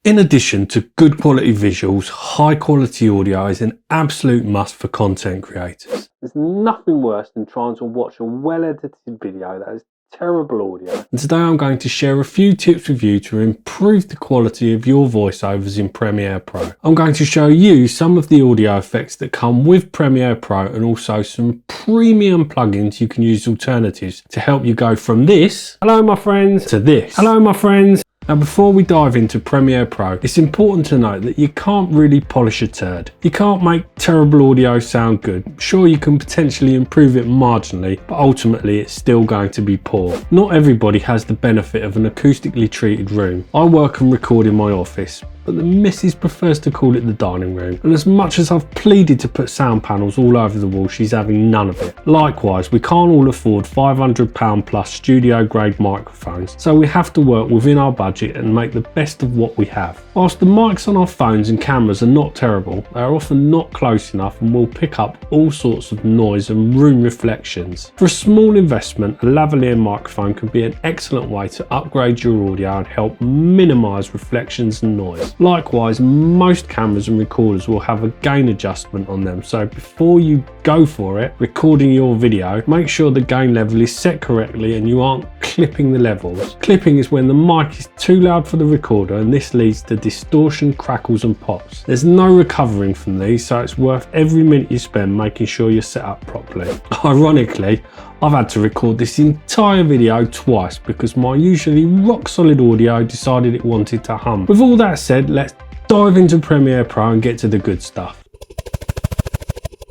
In addition to good quality visuals, high quality audio is an absolute must for content creators. There's nothing worse than trying to watch a well-edited video that has terrible audio. And today I'm going to share a few tips with you to improve the quality of your voiceovers in Premiere Pro. I'm going to show you some of the audio effects that come with Premiere Pro and also some premium plugins you can use alternatives to help you go from this, hello my friends, to this, hello my friends. Now before we dive into Premiere Pro, it's important to note that you can't really polish a turd. You can't make terrible audio sound good. Sure, you can potentially improve it marginally, but ultimately it's still going to be poor. Not everybody has the benefit of an acoustically treated room. I work and record in my office, but the missus prefers to call it the dining room. And as much as I've pleaded to put sound panels all over the wall, she's having none of it. Likewise, we can't all afford £500 plus studio grade microphones, so we have to work within our budget and make the best of what we have. Whilst the mics on our phones and cameras are not terrible, they are often not close enough and will pick up all sorts of noise and room reflections. For a small investment, a lavalier microphone can be an excellent way to upgrade your audio and help minimise reflections and noise. Likewise, most cameras and recorders will have a gain adjustment on them, so before you go for it, recording your video, make sure the gain level is set correctly and you aren't clipping the levels. Clipping is when the mic is too loud for the recorder, and this leads to distortion, crackles and pops. There's no recovering from these, so it's worth every minute you spend making sure you're set up properly. Ironically, I've had to record this entire video twice because my usually rock solid audio decided it wanted to hum. With all that said, let's dive into Premiere Pro and get to the good stuff.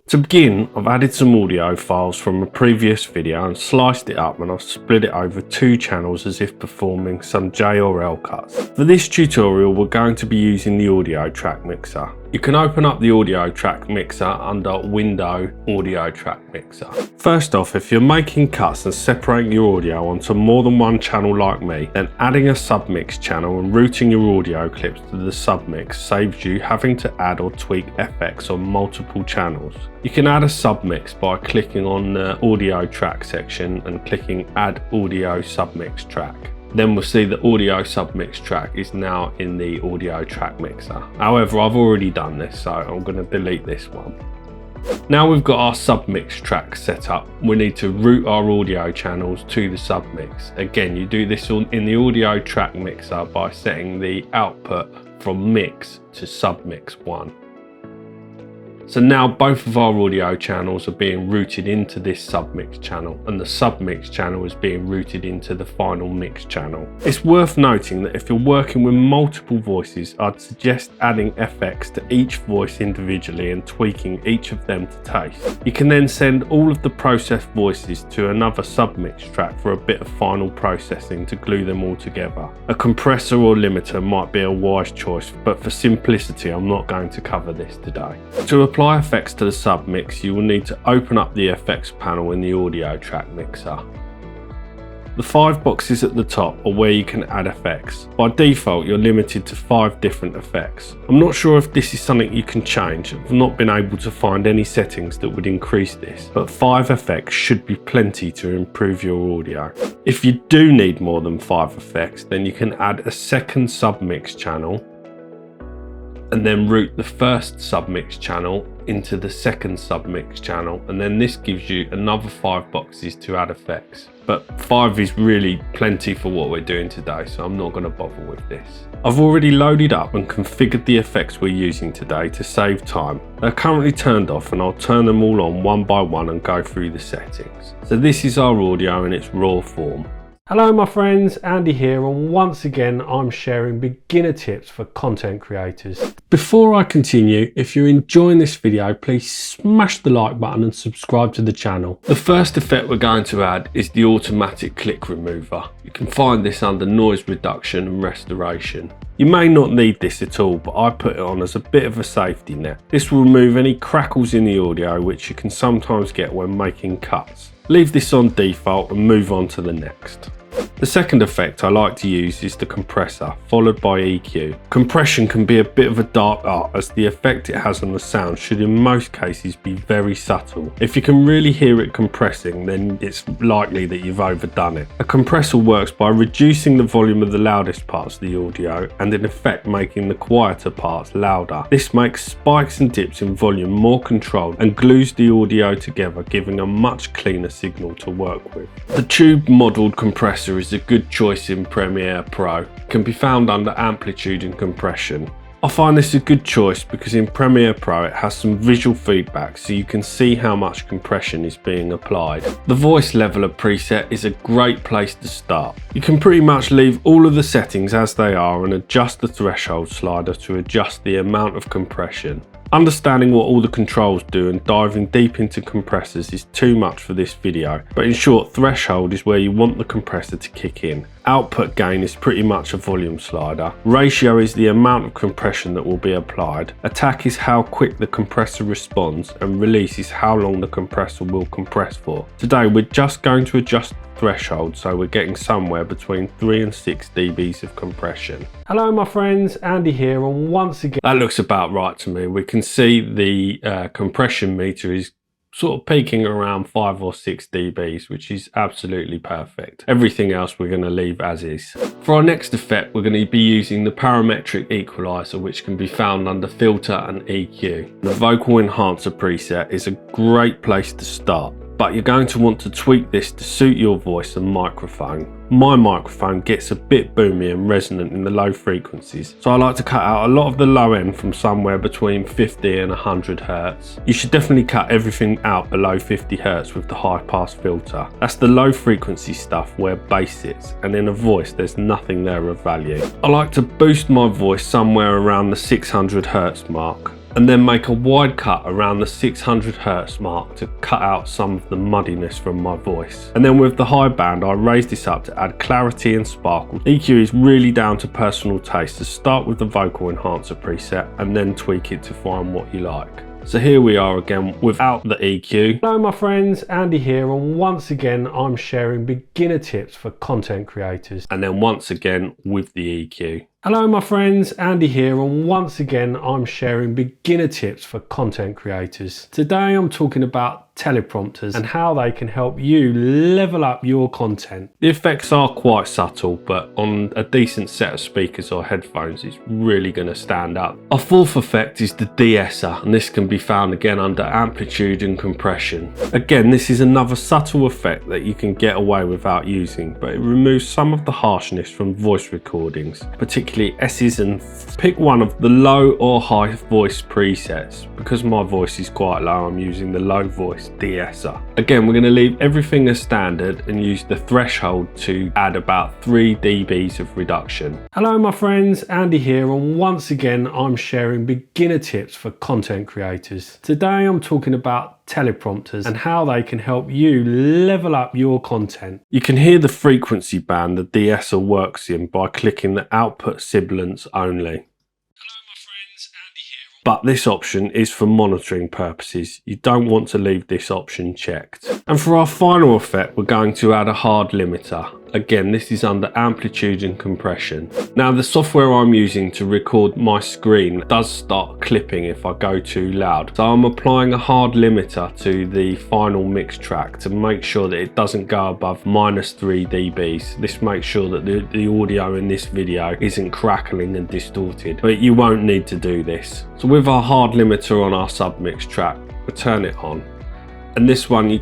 To begin, I've added some audio files from a previous video and sliced it up, and I've split it over 2 channels as if performing some J or L cuts. For this tutorial, we're going to be using the audio track mixer. You can open up the audio track mixer under Window Audio Track Mixer. First off, if you're making cuts and separating your audio onto more than one channel like me, then adding a submix channel and routing your audio clips to the submix saves you having to add or tweak effects on multiple channels. You can add a submix by clicking on the audio track section and clicking Add Audio Submix Track. Then we'll see the audio submix track is now in the audio track mixer. However, I've already done this, so I'm going to delete this one. Now we've got our submix track set up, we need to route our audio channels to the submix. Again, you do this in the audio track mixer by setting the output from mix to submix 1. So now both of our audio channels are being routed into this submix channel, and the submix channel is being routed into the final mix channel. It's worth noting that if you're working with multiple voices, I'd suggest adding effects to each voice individually and tweaking each of them to taste. You can then send all of the processed voices to another submix track for a bit of final processing to glue them all together. A compressor or limiter might be a wise choice, but for simplicity I'm not going to cover this today. To apply effects to the submix, you will need to open up the effects panel in the audio track mixer. The 5 boxes at the top are where you can add effects. By default, you're limited to 5 different effects. I'm not sure if this is something you can change. I've not been able to find any settings that would increase this, but 5 effects should be plenty to improve your audio. If you do need more than 5 effects, then you can add a second submix channel and then route the first submix channel into the second submix channel, and then this gives you another 5 boxes to add effects. But 5 is really plenty for what we're doing today, so I'm not going to bother with this. I've already loaded up and configured the effects we're using today to save time. They're currently turned off, and I'll turn them all on one by one and go through the settings. So this is our audio in its raw form. Hello my friends, Andy here, and once again I'm sharing beginner tips for content creators. Before I continue, if you're enjoying this video, please smash the like button and subscribe to the channel. The first effect we're going to add is the automatic click remover. You can find this under noise reduction and restoration. You may not need this at all, but I put it on as a bit of a safety net. This will remove any crackles in the audio which you can sometimes get when making cuts. Leave this on default and move on to the next. The second effect I like to use is the compressor, followed by EQ. Compression can be a bit of a dark art, as the effect it has on the sound should in most cases be very subtle. If you can really hear it compressing, then it's likely that you've overdone it. A compressor works by reducing the volume of the loudest parts of the audio and in effect making the quieter parts louder. This makes spikes and dips in volume more controlled and glues the audio together, giving a much cleaner signal to work with. The tube modelled compressor is a good choice in Premiere Pro. It can be found under amplitude and compression. I find this a good choice because in Premiere Pro it has some visual feedback so you can see how much compression is being applied. The voice leveler preset is a great place to start. You can pretty much leave all of the settings as they are and adjust the threshold slider to adjust the amount of compression. Understanding what all the controls do and diving deep into compressors is too much for this video, but in short, threshold is where you want the compressor to kick in. Output gain is pretty much a volume slider. Ratio is the amount of compression that will be applied. Attack is how quick the compressor responds, and release is how long the compressor will compress for. Today we're just going to adjust threshold, so we're getting somewhere between 3 and 6 dBs of compression. Hello my friends, Andy here, and once again that looks about right to me. We can see the compression meter is sort of peaking around 5 or 6 dBs, which is absolutely perfect. Everything else we're going to leave as is. For our next effect, we're going to be using the Parametric Equalizer, which can be found under Filter and EQ. The Vocal Enhancer preset is a great place to start, but you're going to want to tweak this to suit your voice and microphone. My microphone gets a bit boomy and resonant in the low frequencies, so I like to cut out a lot of the low end from somewhere between 50 and 100 Hz. You should definitely cut everything out below 50 Hz with the high pass filter. That's the low frequency stuff where bass sits, and in a voice there's nothing there of value. I like to boost my voice somewhere around the 600 Hz mark, and then make a wide cut around the 600 Hz mark to cut out some of the muddiness from my voice. And then with the high band, I raise this up to add clarity and sparkle. EQ is really down to personal taste, so start with the Vocal Enhancer preset and then tweak it to find what you like. So here we are again without the EQ. Hello my friends, Andy here, and once again I'm sharing beginner tips for content creators. And then once again with the EQ. Hello my friends, Andy here, and once again I'm sharing beginner tips for content creators. Today I'm talking about teleprompters and how they can help you level up your content. The effects are quite subtle, but on a decent set of speakers or headphones it's really going to stand out. Our fourth effect is the De-Esser, and this can be found again under amplitude and compression. Again, this is another subtle effect that you can get away without using, but it removes some of the harshness from voice recordings, particularly S's and F's. Pick one of the low or high voice presets. Because my voice is quite low, I'm using the low voice De-Esser. Again, we're going to leave everything as standard and use the threshold to add about 3 dBs of reduction. Hello my friends, Andy here, and once again I'm sharing beginner tips for content creators. Today I'm talking about teleprompters and how they can help you level up your content. You can hear the frequency band the De-Esser works in by clicking the output sibilance only. But this option is for monitoring purposes. You don't want to leave this option checked. And for our final effect, we're going to add a hard limiter. Again, this is under amplitude and compression. Now, the software I'm using to record my screen does start clipping if I go too loud. So I'm applying a hard limiter to the final mix track to make sure that it doesn't go above -3 dBs. This makes sure that the audio in this video isn't crackling and distorted, but you won't need to do this. So with our hard limiter on our submix track, we'll turn it on. And this one you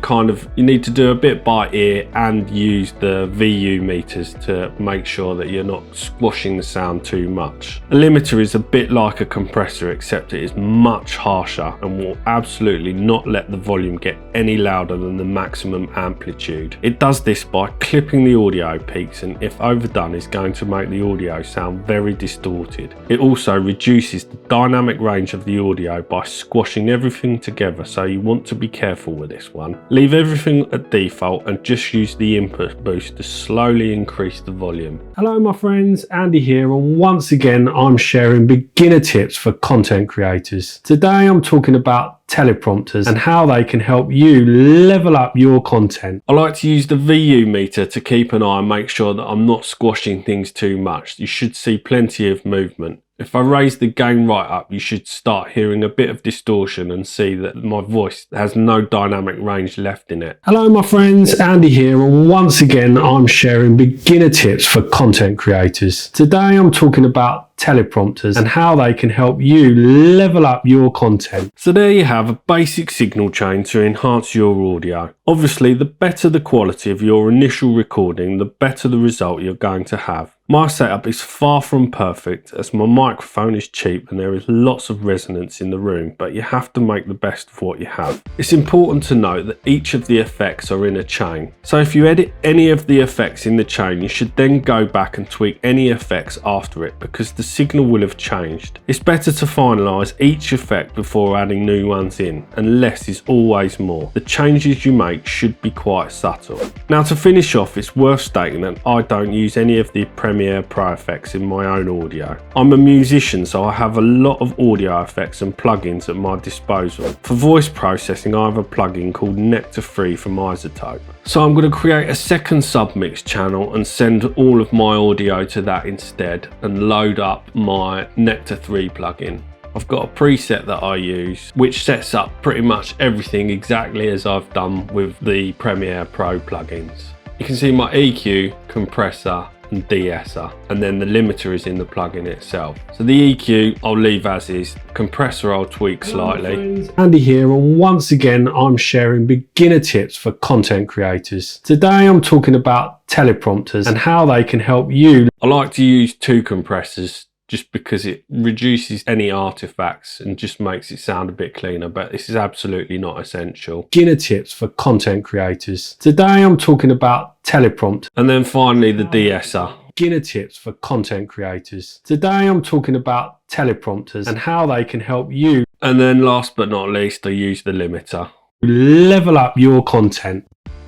need to do a bit by ear and use the VU meters to make sure that you're not squashing the sound too much. A limiter is a bit like a compressor, except it is much harsher and will absolutely not let the volume get any louder than the maximum amplitude. It does this by clipping the audio peaks, and if overdone is going to make the audio sound very distorted. It also reduces the dynamic range of the audio by squashing everything together, so you want to be careful with with this one. Leave everything at default and just use the input boost to slowly increase the volume. Hello my friends, Andy here, and once again I'm sharing beginner tips for content creators. Today I'm talking about teleprompters and how they can help you level up your content. I like to use the VU meter to keep an eye and make sure that I'm not squashing things too much. You should see plenty of movement. If I raise the gain right up, you should start hearing a bit of distortion and see that my voice has no dynamic range left in it. Hello my friends, Andy here, and once again I'm sharing beginner tips for content creators. Today I'm talking about teleprompters and how they can help you level up your content. So there you have a basic signal chain to enhance your audio. Obviously, the better the quality of your initial recording, the better the result you're going to have. My setup is far from perfect as my microphone is cheap and there is lots of resonance in the room, but you have to make the best of what you have. It's important to note that each of the effects are in a chain. So if you edit any of the effects in the chain, you should then go back and tweak any effects after it because the signal will have changed. It's better to finalise each effect before adding new ones in, and less is always more. The changes you make should be quite subtle. Now to finish off, it's worth stating that I don't use any of the Premiere Pro effects in my own audio. I'm a musician, so I have a lot of audio effects and plugins at my disposal. For voice processing, I have a plugin called Nectar 3 from Isotope. So I'm going to create a second Submix channel and send all of my audio to that instead and load up my Nectar 3 plugin. I've got a preset that I use which sets up pretty much everything exactly as I've done with the Premiere Pro plugins. You can see my EQ, compressor and De-Esser, and then the limiter is in the plugin itself. So the EQ I'll leave as is, compressor I'll tweak slightly. Hello friends, Andy here, and once again I'm sharing beginner tips for content creators. Today I'm talking about teleprompters and how they can help you. I like to use 2 compressors just because it reduces any artifacts and just makes it sound a bit cleaner, but this is absolutely not essential. Beginner tips for content creators. Today I'm talking about teleprompter. And then finally the De-Esser. Beginner tips for content creators. Today I'm talking about teleprompters and how they can help you. And then last but not least, I use the limiter. Level up your content.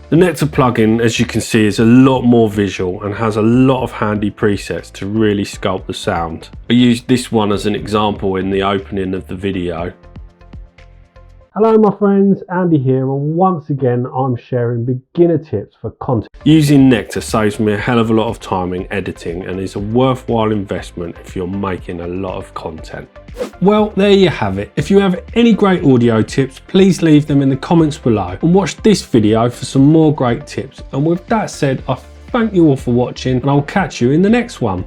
The Nectar plugin, as you can see, is a lot more visual and has a lot of handy presets to really sculpt the sound. I used this one as an example in the opening of the video. Hello my friends, Andy here, and once again I'm sharing beginner tips for content. Using Nectar saves me a hell of a lot of time in editing and is a worthwhile investment if you're making a lot of content. Well, there you have it. If you have any great audio tips, please leave them in the comments below and watch this video for some more great tips. And with that said, I thank you all for watching and I'll catch you in the next one.